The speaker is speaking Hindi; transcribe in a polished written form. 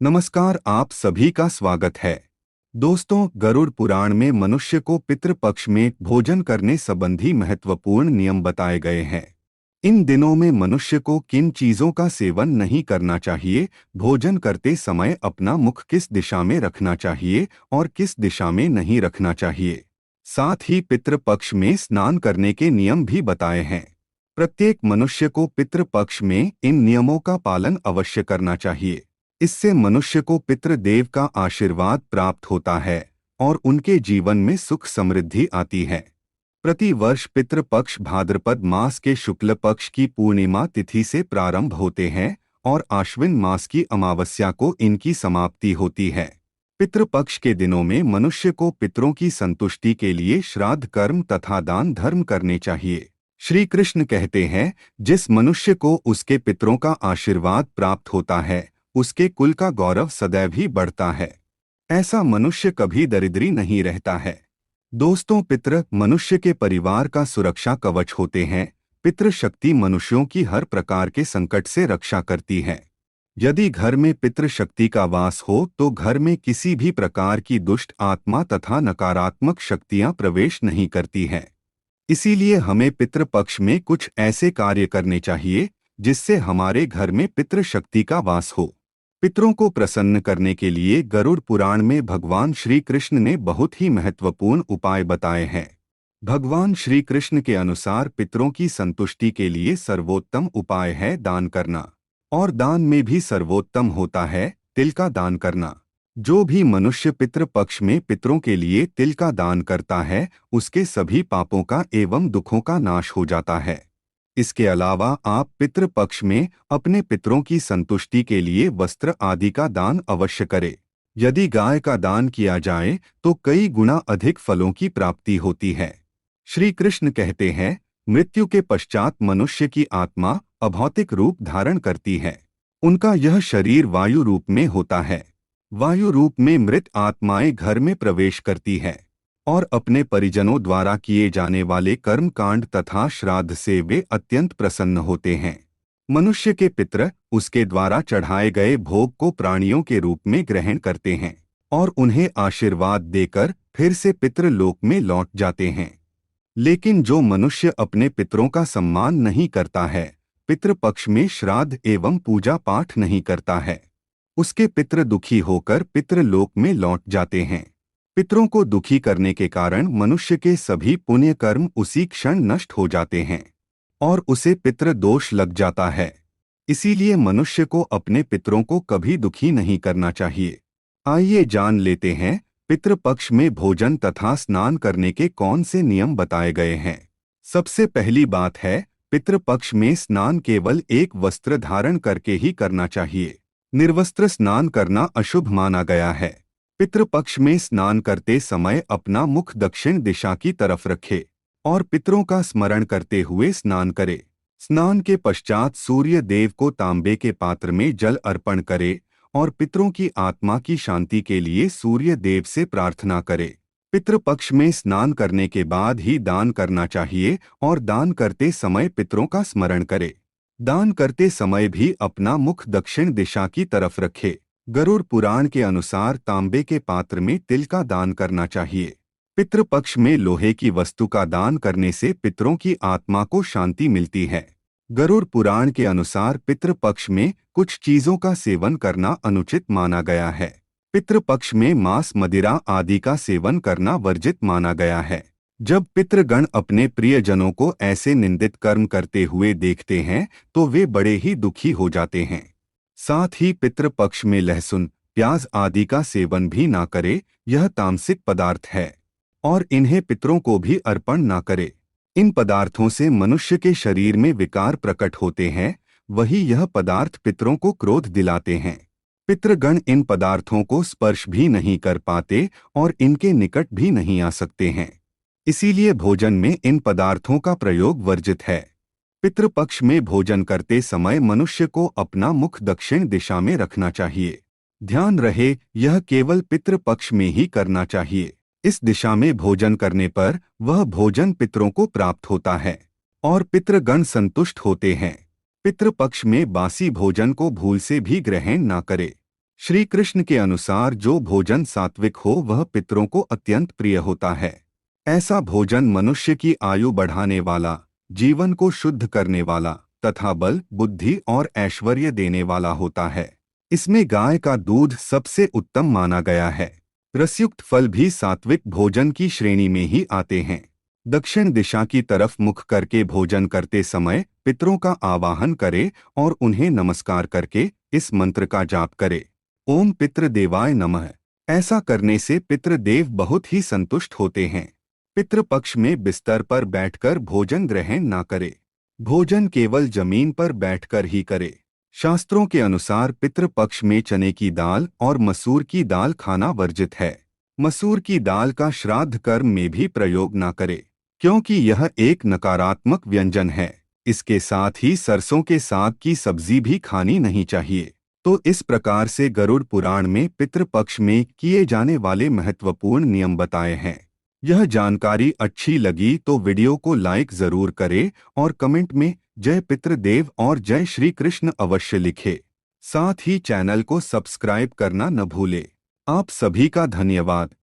नमस्कार, आप सभी का स्वागत है। दोस्तों, गरुड़ पुराण में मनुष्य को पितृपक्ष में भोजन करने संबंधी महत्वपूर्ण नियम बताए गए हैं। इन दिनों में मनुष्य को किन चीजों का सेवन नहीं करना चाहिए, भोजन करते समय अपना मुख किस दिशा में रखना चाहिए और किस दिशा में नहीं रखना चाहिए। साथ ही पितृपक्ष में स्नान करने के नियम भी बताए हैं। प्रत्येक मनुष्य को पितृपक्ष में इन नियमों का पालन अवश्य करना चाहिए। इससे मनुष्य को पितृदेव का आशीर्वाद प्राप्त होता है और उनके जीवन में सुख समृद्धि आती है। प्रति वर्ष पितृपक्ष भाद्रपद मास के शुक्ल पक्ष की पूर्णिमा तिथि से प्रारंभ होते हैं और आश्विन मास की अमावस्या को इनकी समाप्ति होती है। पितृपक्ष के दिनों में मनुष्य को पितरों की संतुष्टि के लिए श्राद्ध कर्म तथा दान धर्म करने चाहिए। श्री कृष्ण कहते हैं, जिस मनुष्य को उसके पितरों का आशीर्वाद प्राप्त होता है, उसके कुल का गौरव सदैव ही बढ़ता है। ऐसा मनुष्य कभी दरिद्री नहीं रहता है। दोस्तों, पितृ मनुष्य के परिवार का सुरक्षा कवच होते हैं। पितृ शक्ति मनुष्यों की हर प्रकार के संकट से रक्षा करती है। यदि घर में पितृ शक्ति का वास हो तो घर में किसी भी प्रकार की दुष्ट आत्मा तथा नकारात्मक शक्तियां प्रवेश नहीं करती हैं। इसीलिए हमें पितृपक्ष में कुछ ऐसे कार्य करने चाहिए जिससे हमारे घर में पितृ शक्ति का वास हो। पितरों को प्रसन्न करने के लिए गरुड़ पुराण में भगवान श्री कृष्ण ने बहुत ही महत्वपूर्ण उपाय बताए हैं। भगवान श्री कृष्ण के अनुसार पितरों की संतुष्टि के लिए सर्वोत्तम उपाय है दान करना, और दान में भी सर्वोत्तम होता है तिल का दान करना। जो भी मनुष्य पितृपक्ष में पितरों के लिए तिल का दान करता है, उसके सभी पापों का एवं दुखों का नाश हो जाता है। इसके अलावा आप पितृपक्ष में अपने पितरों की संतुष्टि के लिए वस्त्र आदि का दान अवश्य करें। यदि गाय का दान किया जाए तो कई गुना अधिक फलों की प्राप्ति होती है। श्री कृष्ण कहते हैं, मृत्यु के पश्चात मनुष्य की आत्मा अभौतिक रूप धारण करती है। उनका यह शरीर वायु रूप में होता है। वायु रूप में मृत आत्माएं घर में प्रवेश करती है और अपने परिजनों द्वारा किए जाने वाले कर्म कांड तथा श्राद्ध से वे अत्यंत प्रसन्न होते हैं। मनुष्य के पितृ उसके द्वारा चढ़ाए गए भोग को प्राणियों के रूप में ग्रहण करते हैं और उन्हें आशीर्वाद देकर फिर से पितृलोक में लौट जाते हैं। लेकिन जो मनुष्य अपने पितरों का सम्मान नहीं करता है, पितृपक्ष में श्राद्ध एवं पूजा पाठ नहीं करता है, उसके पितृ दुखी होकर पितृलोक में लौट जाते हैं। पितरों को दुखी करने के कारण मनुष्य के सभी पुण्य कर्म उसी क्षण नष्ट हो जाते हैं और उसे पितृ दोष लग जाता है। इसीलिए मनुष्य को अपने पितरों को कभी दुखी नहीं करना चाहिए। आइए जान लेते हैं पितृपक्ष में भोजन तथा स्नान करने के कौन से नियम बताए गए हैं। सबसे पहली बात है, पितृपक्ष में स्नान केवल एक वस्त्र धारण करके ही करना चाहिए। निर्वस्त्र स्नान करना अशुभ माना गया है। पितृपक्ष में स्नान करते समय अपना मुख दक्षिण दिशा की तरफ रखे और पितरों का स्मरण करते हुए स्नान करे। स्नान के पश्चात सूर्य देव को तांबे के पात्र में जल अर्पण करे और पितरों की आत्मा की शांति के लिए सूर्य देव से प्रार्थना करे। पितृपक्ष में स्नान करने के बाद ही दान करना चाहिए और दान करते समय पितरों का स्मरण करे। दान करते समय भी अपना मुख दक्षिण दिशा की तरफ रखे। गरुड़ पुराण के अनुसार तांबे के पात्र में तिल का दान करना चाहिए। पितृपक्ष में लोहे की वस्तु का दान करने से पितरों की आत्मा को शांति मिलती है। गरुड़ पुराण के अनुसार पितृपक्ष में कुछ चीजों का सेवन करना अनुचित माना गया है। पितृपक्ष में मांस मदिरा आदि का सेवन करना वर्जित माना गया है। जब पितृगण अपने प्रियजनों को ऐसे निंदित कर्म करते हुए देखते हैं तो वे बड़े ही दुखी हो जाते हैं। साथ ही पितृपक्ष में लहसुन, प्याज आदि का सेवन भी ना करे। यह तामसिक पदार्थ है और इन्हें पितरों को भी अर्पण ना करे। इन पदार्थों से मनुष्य के शरीर में विकार प्रकट होते हैं, वही यह पदार्थ पितरों को क्रोध दिलाते हैं। पितृगण इन पदार्थों को स्पर्श भी नहीं कर पाते और इनके निकट भी नहीं आ सकते हैं। इसीलिए भोजन में इन पदार्थों का प्रयोग वर्जित है। पितृपक्ष में भोजन करते समय मनुष्य को अपना मुख दक्षिण दिशा में रखना चाहिए। ध्यान रहे, यह केवल पितृपक्ष में ही करना चाहिए। इस दिशा में भोजन करने पर वह भोजन पितरों को प्राप्त होता है और पितृगण संतुष्ट होते हैं। पितृपक्ष में बासी भोजन को भूल से भी ग्रहण न करे। श्री कृष्ण के अनुसार जो भोजन सात्विक हो वह पितरों को अत्यंत प्रिय होता है। ऐसा भोजन मनुष्य की आयु बढ़ाने वाला, जीवन को शुद्ध करने वाला तथा बल, बुद्धि और ऐश्वर्य देने वाला होता है। इसमें गाय का दूध सबसे उत्तम माना गया है। रसयुक्त फल भी सात्विक भोजन की श्रेणी में ही आते हैं। दक्षिण दिशा की तरफ मुख करके भोजन करते समय पितरों का आवाहन करे और उन्हें नमस्कार करके इस मंत्र का जाप करे, ओम पितृदेवाय नमः। ऐसा करने से पितृदेव बहुत ही संतुष्ट होते हैं। पितृपक्ष में बिस्तर पर बैठकर भोजन ग्रहण ना करे। भोजन केवल जमीन पर बैठकर ही करे। शास्त्रों के अनुसार पितृपक्ष में चने की दाल और मसूर की दाल खाना वर्जित है। मसूर की दाल का श्राद्ध कर्म में भी प्रयोग ना करे, क्योंकि यह एक नकारात्मक व्यंजन है। इसके साथ ही सरसों के साग की सब्जी भी खानी नहीं चाहिए। तो इस प्रकार से गरुड़ पुराण में पितृपक्ष में किए जाने वाले महत्वपूर्ण नियम बताए हैं। यह जानकारी अच्छी लगी तो वीडियो को लाइक जरूर करें और कमेंट में जय पितृदेव और जय श्री कृष्ण अवश्य लिखे। साथ ही चैनल को सब्सक्राइब करना न भूले। आप सभी का धन्यवाद।